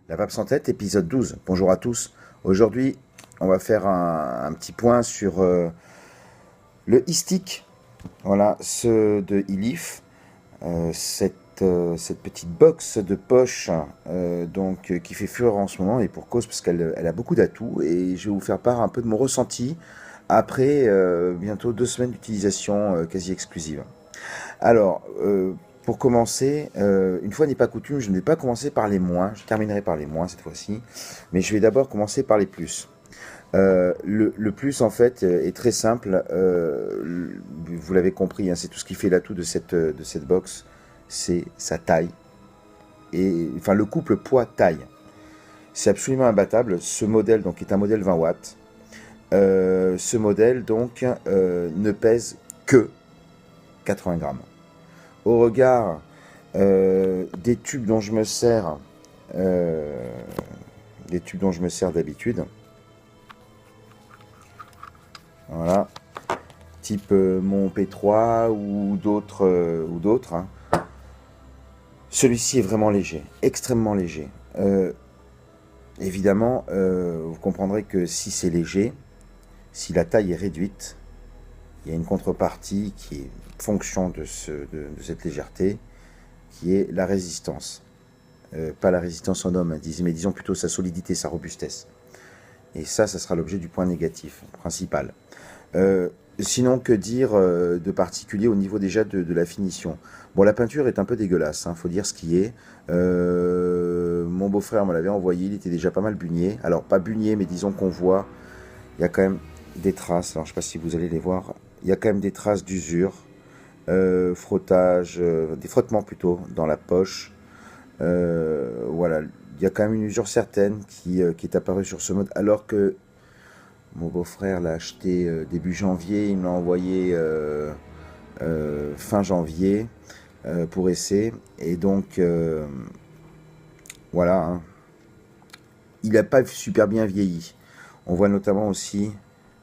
La vape sans tête, épisode 12. Bonjour à tous. Aujourd'hui, on va faire un petit point sur le e-stick. Voilà, ce de Elif. Cette petite box de poche qui fait fureur en ce moment et pour cause parce qu'elle a beaucoup d'atouts et je vais vous faire part un peu de mon ressenti après bientôt 2 semaines d'utilisation quasi exclusive. Alors, pour commencer, une fois n'est pas coutume, je ne vais pas commencer par les moins, je terminerai par les moins cette fois-ci, mais je vais d'abord commencer par les plus. Le plus, en fait, est très simple, vous l'avez compris, hein, c'est tout ce qui fait l'atout de cette box, c'est sa taille, et enfin le couple poids-taille. C'est absolument imbattable, ce modèle donc, est un modèle 20 watts. Ce modèle donc ne pèse que 80 grammes. Au regard des tubes dont je me sers, d'habitude, voilà, type mon P3 ou d'autres, hein. Celui-ci est vraiment léger, extrêmement léger. Évidemment, vous comprendrez que si c'est léger, si la taille est réduite, il y a une contrepartie qui est fonction de cette légèreté, qui est la résistance. Pas la résistance en homme, hein, mais disons plutôt sa solidité, sa robustesse. Et ça sera l'objet du point négatif, principal. Sinon, que dire de particulier au niveau déjà de la finition? Bon, la peinture est un peu dégueulasse, hein, faut dire ce qui est. Mon beau-frère me l'avait envoyé, il était déjà pas mal bugné. Alors, pas bugné, mais disons qu'on voit, il y a quand même des traces. Alors, je sais pas si vous allez les voir. Il y a quand même des traces d'usure, frottage, des frottements plutôt, dans la poche. Voilà, il y a quand même une usure certaine qui est apparue sur ce mode, alors que mon beau-frère l'a acheté début janvier, il me l'a envoyé fin janvier pour essai. Et donc, voilà, hein. Il n'a pas super bien vieilli. On voit notamment aussi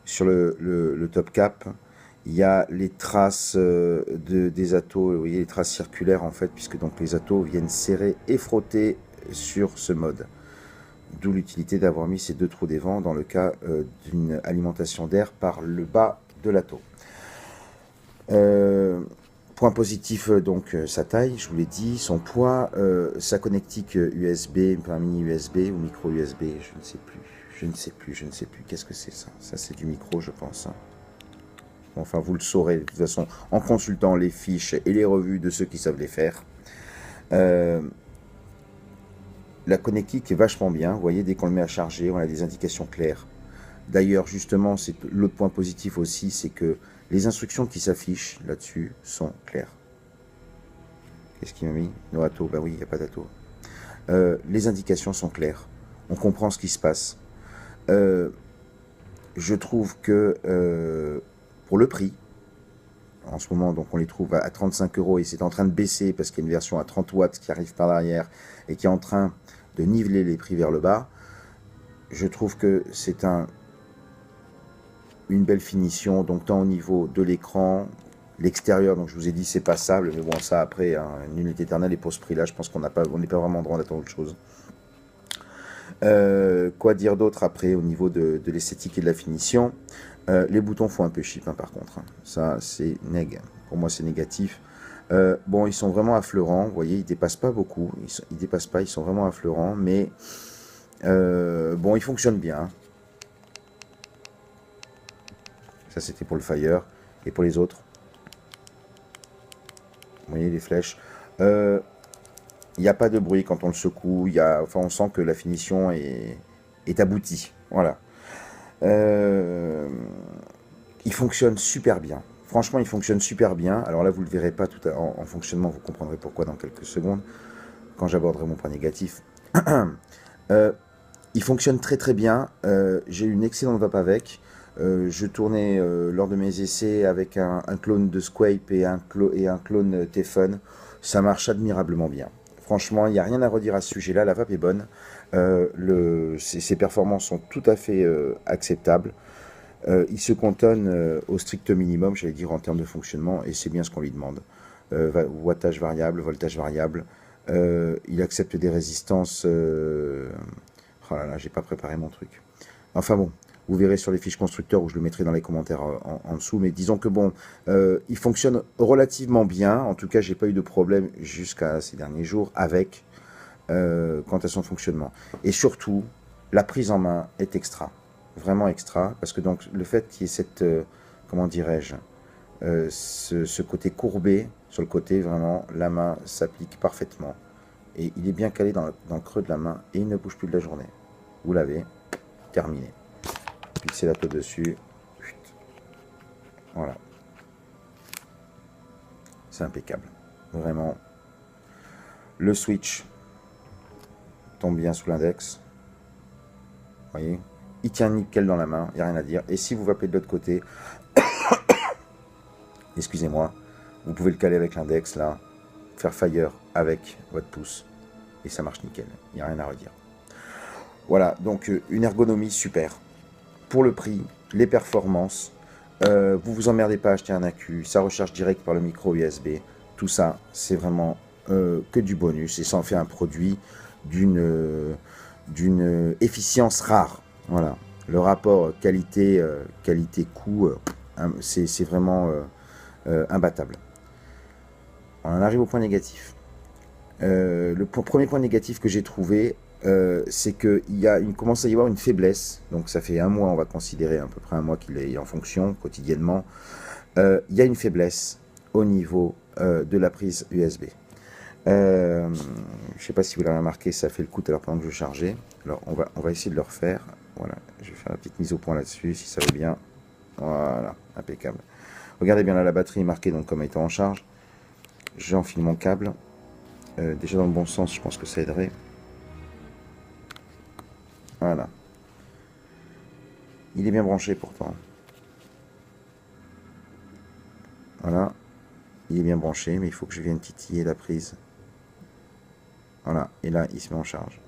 sur le top cap, il y a les traces des atos, vous voyez les traces circulaires en fait, puisque donc les atos viennent serrer et frotter sur ce mode. D'où l'utilité d'avoir mis ces deux trous des vents dans le cas d'une alimentation d'air par le bas de l'ato. Point positif, donc sa taille, je vous l'ai dit, son poids, sa connectique USB, un mini USB ou micro USB, je ne sais plus, qu'est-ce que c'est ça? Ça c'est du micro je pense, hein. Enfin vous le saurez de toute façon en consultant les fiches et les revues de ceux qui savent les faire. La connectique est vachement bien, vous voyez, dès qu'on le met à charger, on a des indications claires. D'ailleurs, justement, c'est l'autre point positif aussi, c'est que les instructions qui s'affichent là-dessus sont claires. Qu'est-ce qu'il m'a mis? No ato, bah oui, il n'y a pas d'ato. Les indications sont claires, on comprend ce qui se passe. Je trouve que pour le prix, en ce moment, donc on les trouve à 35 € et c'est en train de baisser parce qu'il y a une version à 30 watts qui arrive par derrière et qui est en train de niveler les prix vers le bas. Je trouve que c'est une belle finition, donc tant au niveau de l'écran, l'extérieur, donc je vous ai dit c'est passable, mais bon ça après, hein, une unité éternelle et pour ce prix-là, je pense qu'on n'est pas vraiment en droit d'attendre autre chose. Quoi dire d'autre après au niveau de l'esthétique et de la finition? Les boutons font un peu cheap, hein, par contre, hein. Ça c'est pour moi c'est négatif. Bon, ils sont vraiment affleurants, vous voyez, ils dépassent pas beaucoup, ils dépassent pas, ils sont vraiment affleurants, mais bon, ils fonctionnent bien. Ça c'était pour le Fire, et pour les autres, vous voyez les flèches. Il n'y a pas de bruit quand on le secoue, enfin, on sent que la finition est aboutie, voilà. Il fonctionne super bien. Franchement, il fonctionne super bien. Alors là, vous ne le verrez pas tout en fonctionnement, vous comprendrez pourquoi dans quelques secondes, quand j'aborderai mon point négatif. Il fonctionne très très bien. J'ai eu une excellente vape avec. Je tournais lors de mes essais avec un clone de Squape et un clone Teflon. Ça marche admirablement bien. Franchement, il n'y a rien à redire à ce sujet-là. La vape est bonne. Ses performances sont tout à fait acceptables. Il se cantonne au strict minimum, j'allais dire, en termes de fonctionnement, et c'est bien ce qu'on lui demande. Wattage variable, voltage variable, Il accepte des résistances. Oh là là, j'ai pas préparé mon truc. Enfin bon, vous verrez sur les fiches constructeurs, où je le mettrai dans les commentaires en dessous. Mais disons que bon, il fonctionne relativement bien. En tout cas, j'ai pas eu de problème jusqu'à ces derniers jours avec quant à son fonctionnement. Et surtout, la prise en main est extra. Vraiment extra. Parce que donc, le fait qu'il y ait cette, comment dirais-je, ce côté courbé sur le côté, vraiment, la main s'applique parfaitement. Et il est bien calé dans le creux de la main et il ne bouge plus de la journée. Vous l'avez, terminé. Fixez la peau dessus. Voilà. C'est impeccable. Vraiment. Le switch tombe bien sous l'index. Vous voyez, il tient nickel dans la main, il n'y a rien à dire. Et si vous appelez de l'autre côté, excusez-moi, vous pouvez le caler avec l'index là, faire fire avec votre pouce et ça marche nickel, il n'y a rien à redire. Voilà, donc une ergonomie super. Pour le prix, les performances, vous vous emmerdez pas à acheter un accu, ça recharge direct par le micro USB, tout ça c'est vraiment que du bonus et ça en fait un produit d'une efficience rare. Voilà, le rapport qualité-coût, c'est vraiment imbattable. On en arrive au point négatif. Le premier point négatif que j'ai trouvé, c'est qu'il commence à y avoir une faiblesse. Donc ça fait un mois, on va considérer à peu près un mois qu'il est en fonction quotidiennement. Il y a une faiblesse au niveau de la prise USB. Je ne sais pas si vous l'avez remarqué, ça fait le coup tout à l'heure pendant que je chargeais. Alors on va essayer de le refaire. Voilà, je vais faire la petite mise au point là-dessus, si ça va bien. Voilà, impeccable. Regardez bien là, la batterie est marquée donc comme étant en charge. J'enfile mon câble. Déjà dans le bon sens, je pense que ça aiderait. Voilà. Il est bien branché pourtant. Voilà. Il est bien branché, mais il faut que je vienne titiller la prise. Voilà. Et là, il se met en charge.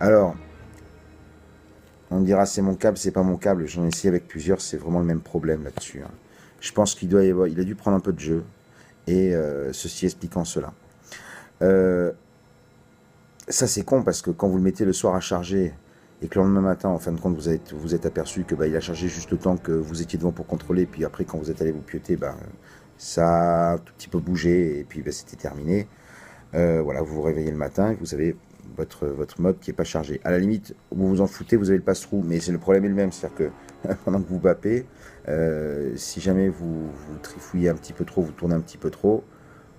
Alors, on me dira c'est mon câble, c'est pas mon câble. J'en ai essayé avec plusieurs, c'est vraiment le même problème là-dessus. Hein. Je pense qu'il il a dû prendre un peu de jeu. Et ceci expliquant cela. Ça c'est con parce que quand vous le mettez le soir à charger et que le lendemain matin, en fin de compte, vous êtes aperçu que il a chargé juste le temps que vous étiez devant pour contrôler, puis après quand vous êtes allé vous pioter, ça a un tout petit peu bougé et puis c'était terminé. Voilà, vous vous réveillez le matin et vous avez votre mode qui n'est pas chargé. À la limite, vous vous en foutez, vous avez le passe-trou, mais c'est le problème est le même, c'est-à-dire que pendant que vous vapez, si jamais vous trifouillez un petit peu trop, vous tournez un petit peu trop,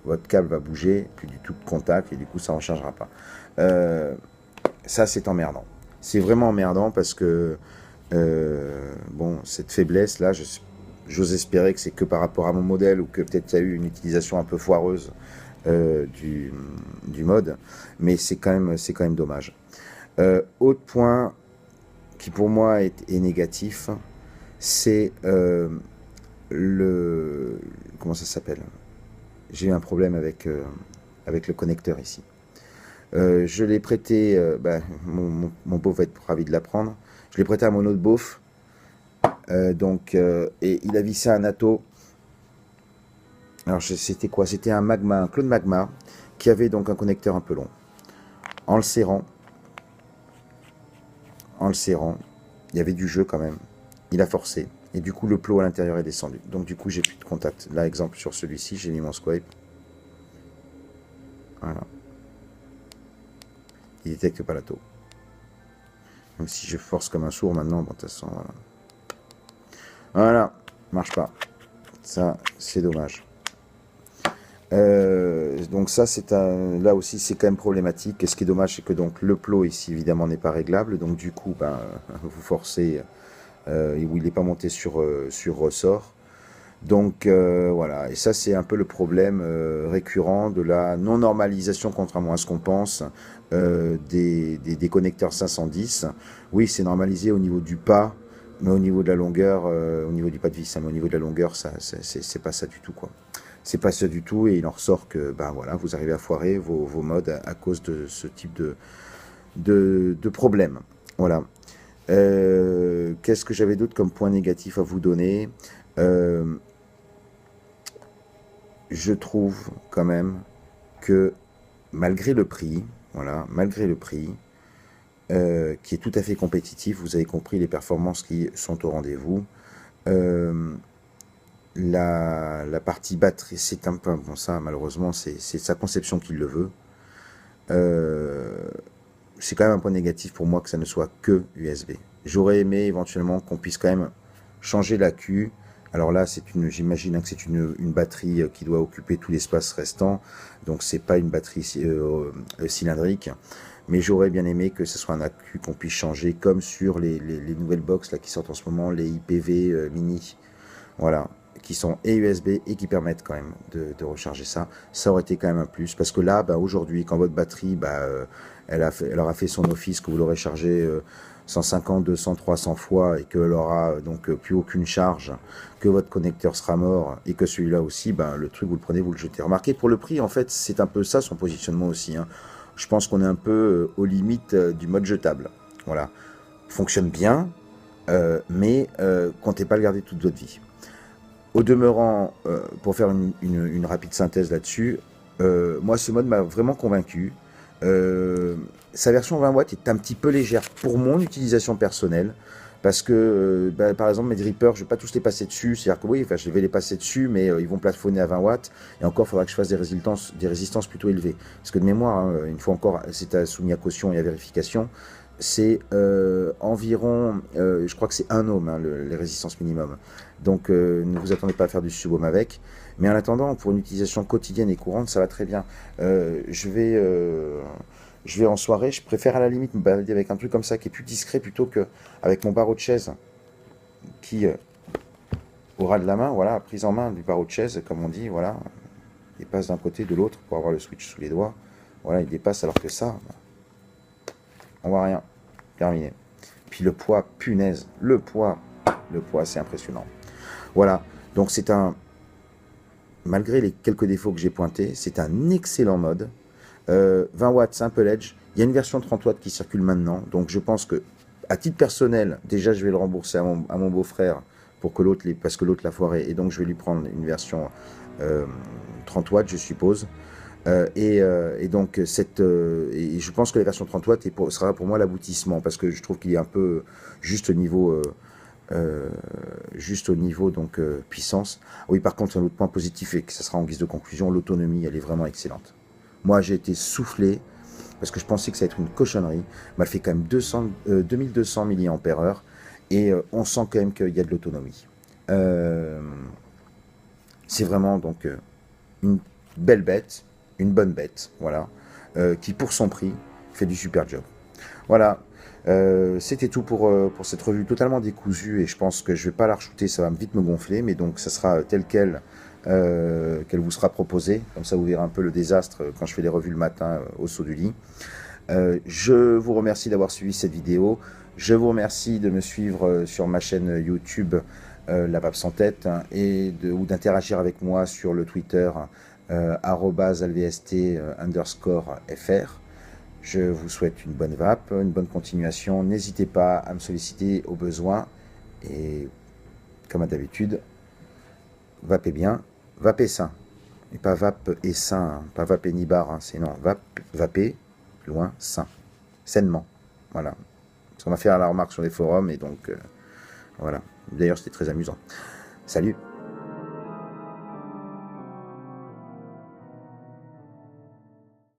votre câble va bouger, plus du tout de contact, et du coup ça ne rechargera pas. Ça c'est emmerdant. C'est vraiment emmerdant parce que bon, cette faiblesse là, j'ose espérer que c'est que par rapport à mon modèle ou que peut-être il y a eu une utilisation un peu foireuse du mode, mais c'est quand même dommage. Autre point qui pour moi est négatif, c'est comment ça s'appelle? J'ai eu un problème avec le connecteur ici. Je l'ai prêté, mon beauf va être ravi de l'apprendre. Je l'ai prêté à mon autre beauf, et il a vissé un atto. Alors c'était quoi? C'était un magma, un clone magma, qui avait donc un connecteur un peu long. En le serrant, il y avait du jeu quand même. Il a forcé. Et du coup, le plot à l'intérieur est descendu. Donc du coup, j'ai plus de contact. Là, exemple, sur celui-ci, j'ai mis mon swipe. Voilà. Il détecte pas l'atto. Même si je force comme un sourd maintenant, bon, de toute façon, voilà. Voilà, marche pas. Ça, c'est dommage. Donc ça, là aussi, c'est quand même problématique. Et ce qui est dommage, c'est que donc le plot ici, évidemment, n'est pas réglable. Donc du coup, vous forcez où il n'est pas monté sur ressort. Donc voilà, et ça c'est un peu le problème récurrent de la non-normalisation, contrairement à ce qu'on pense, des connecteurs 510. Oui, c'est normalisé au niveau du pas, mais au niveau de la longueur, au niveau du pas de vis, mais au niveau de la longueur, c'est pas ça du tout, quoi. C'est pas ça du tout, et il en ressort que voilà, vous arrivez à foirer vos modes à cause de ce type de problème. Voilà. Qu'est-ce que j'avais d'autre comme point négatif à vous donner? je trouve quand même que malgré le prix, voilà, malgré le prix, qui est tout à fait compétitif, vous avez compris les performances qui sont au rendez-vous. Euh, la partie batterie, c'est un peu bon ça, malheureusement, c'est sa conception qui le veut. Euh, c'est quand même un point négatif pour moi que ça ne soit que USB. J'aurais aimé éventuellement qu'on puisse quand même changer l'accu. Alors là, j'imagine que c'est une batterie qui doit occuper tout l'espace restant, donc c'est pas une batterie cylindrique. Mais j'aurais bien aimé que ce soit un accu qu'on puisse changer, comme sur les nouvelles box là qui sortent en ce moment, les IPV mini, voilà, qui sont et USB et qui permettent quand même de recharger ça. Ça aurait été quand même un plus, parce que là, bah, aujourd'hui, quand votre batterie, bah, elle aura fait son office, que vous l'aurez chargé 150, 200, 300 fois et qu'elle aura donc plus aucune charge, que votre connecteur sera mort et que celui-là aussi, bah, le truc, vous le prenez, vous le jetez. Remarquez, pour le prix, en fait, c'est un peu ça son positionnement aussi, hein. Je pense qu'on est un peu aux limites du mode jetable. Voilà. Fonctionne bien, mais comptez pas le garder toute votre vie. Au demeurant, pour faire une rapide synthèse là-dessus, moi ce mode m'a vraiment convaincu. Sa version 20 watts est un petit peu légère pour mon utilisation personnelle. Parce que, bah, par exemple, mes drippers, je ne vais pas tous les passer dessus. C'est-à-dire que oui, enfin, je vais les passer dessus, mais ils vont plafonner à 20 watts. Et encore, il faudra que je fasse des résistances plutôt élevées. Parce que de mémoire, hein, une fois encore, c'est soumis à caution et à vérification. C'est environ, je crois que c'est 1 ohm, hein, les résistances minimum. Donc ne vous attendez pas à faire du sub-ohm avec. Mais en attendant, pour une utilisation quotidienne et courante, ça va très bien. Je vais en soirée, je préfère à la limite me balader avec un truc comme ça qui est plus discret plutôt qu'avec mon barreau de chaise qui aura de la main, voilà, prise en main du barreau de chaise, comme on dit, voilà. Il passe d'un côté, de l'autre pour avoir le switch sous les doigts. Voilà, il dépasse alors que ça, on voit rien. Terminé. Puis le poids, punaise, le poids, c'est impressionnant. Voilà, donc malgré les quelques défauts que j'ai pointés, c'est un excellent mode. 20 watts, simple edge. Il y a une version 30 watts qui circule maintenant, donc je pense que, à titre personnel, déjà je vais le rembourser à mon beau-frère pour que parce que l'autre l'a foiré, et donc je vais lui prendre une version 30 watts, je suppose. Et donc, et je pense que la version 30 watts sera pour moi l'aboutissement, parce que je trouve qu'il est un peu juste au niveau, donc puissance. Oui, par contre, un autre point positif, et que ça sera en guise de conclusion, l'autonomie, elle est vraiment excellente. Moi, j'ai été soufflé, parce que je pensais que ça allait être une cochonnerie, mais elle fait quand même 2200 mAh, et on sent quand même qu'il y a de l'autonomie. C'est vraiment donc une belle bête, une bonne bête, voilà, qui pour son prix fait du super job. Voilà, c'était tout pour cette revue totalement décousue, et je pense que je vais pas la re-shooter, ça va vite me gonfler, mais donc ça sera tel quel qu'elle vous sera proposée, comme ça vous verrez un peu le désastre quand je fais les revues le matin au saut du lit. Je vous remercie d'avoir suivi cette vidéo, je vous remercie de me suivre sur ma chaîne YouTube La Pape sans tête, hein, ou d'interagir avec moi sur le Twitter @alvst_fr. Je vous souhaite une bonne vape, une bonne continuation. N'hésitez pas à me solliciter au besoin. Et comme d'habitude, vapez bien, vapez sain. Et pas vape et sain, hein. Pas vapez ni bar, hein. C'est non, vapez, loin, sain. Sainement. Voilà. Parce qu'on m'a fait la remarque sur les forums, et donc voilà. D'ailleurs, c'était très amusant. Salut!